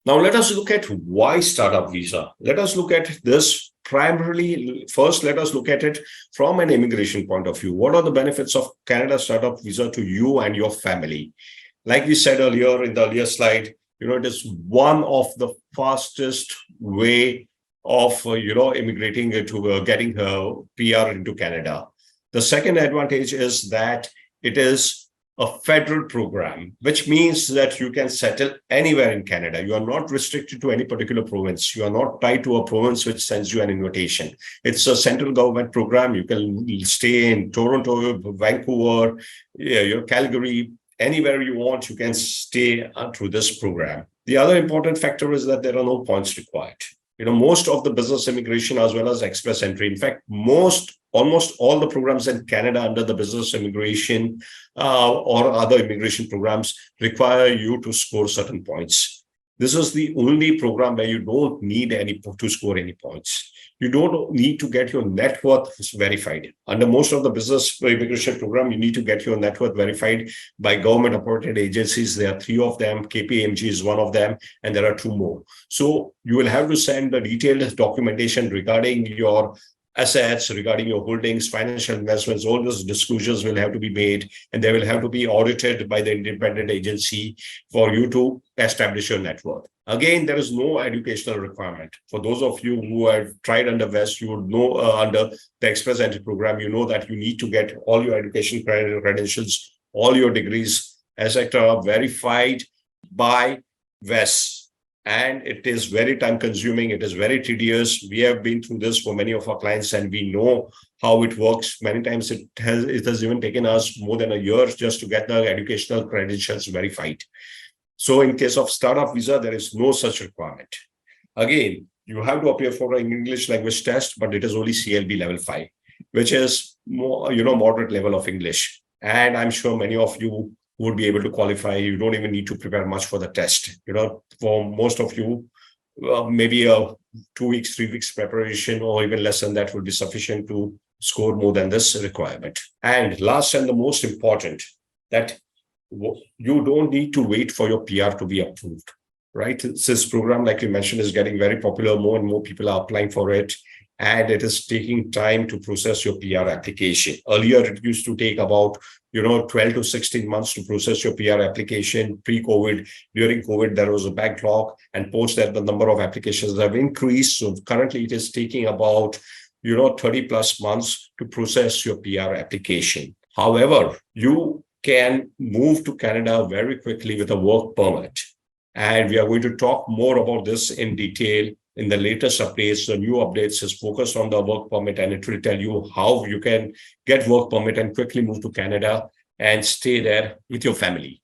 Now, let us look at why startup visa. Let us look at this primarily. First, let us look at it from an immigration point of view. What are the benefits of Canada startup visa to you and your family? Like we said earlier in the earlier slide, it is one of the fastest way of, immigrating to getting a PR into Canada. The second advantage is that it is a federal program, which means that you can settle anywhere in Canada. You are not restricted to any particular province. You are not tied to a province which sends you an invitation. It's a central government program. You can stay in Toronto, Vancouver, Calgary, anywhere you want, you can stay through this program. The other important factor is that there are no points required. Most of the business immigration as well as express entry, in fact, almost all the programs in Canada under the business immigration or other immigration programs require you to score certain points. This is the only program where you don't need to score any points. You don't need to get your net worth verified. Under most of the business immigration program, you need to get your net worth verified by government appointed agencies. There are 3 of them. KPMG is one of them, and there are 2 more. So you will have to send the detailed documentation regarding your assets, regarding your holdings, financial investments. All those disclosures will have to be made, and they will have to be audited by the independent agency for you to establish your net worth. Again, there is no educational requirement. For those of you who have tried under West, you would know under the Express Entry program, you know that you need to get all your education credentials, all your degrees, etc., verified by West. And it is very time consuming. It is very tedious. We have been through this for many of our clients, and we know how it works. Many times it has even taken us more than a year just to get the educational credentials verified. So in case of startup visa, there is no such requirement. Again, you have to appear for an English language test, but it is only CLB level 5, which is more, moderate level of English. And I'm sure many of you would be able to qualify. You don't even need to prepare much for the test. For most of you, maybe a 2 weeks, 3 weeks preparation, or even less than that would be sufficient to score more than this requirement. And last and the most important, that you don't need to wait for your PR to be approved, right? This program, like you mentioned, is getting very popular. More and more people are applying for it, and it is taking time to process your PR application. Earlier, it used to take about 12 to 16 months to process your PR application pre-COVID. During COVID, there was a backlog, and post that the number of applications have increased. So currently it is taking about 30 plus months to process your PR application. However, you can move to Canada very quickly with a work permit. And we are going to talk more about this in detail in the latest updates. The new updates is focused on the work permit, and it will tell you how you can get work permit and quickly move to Canada and stay there with your family.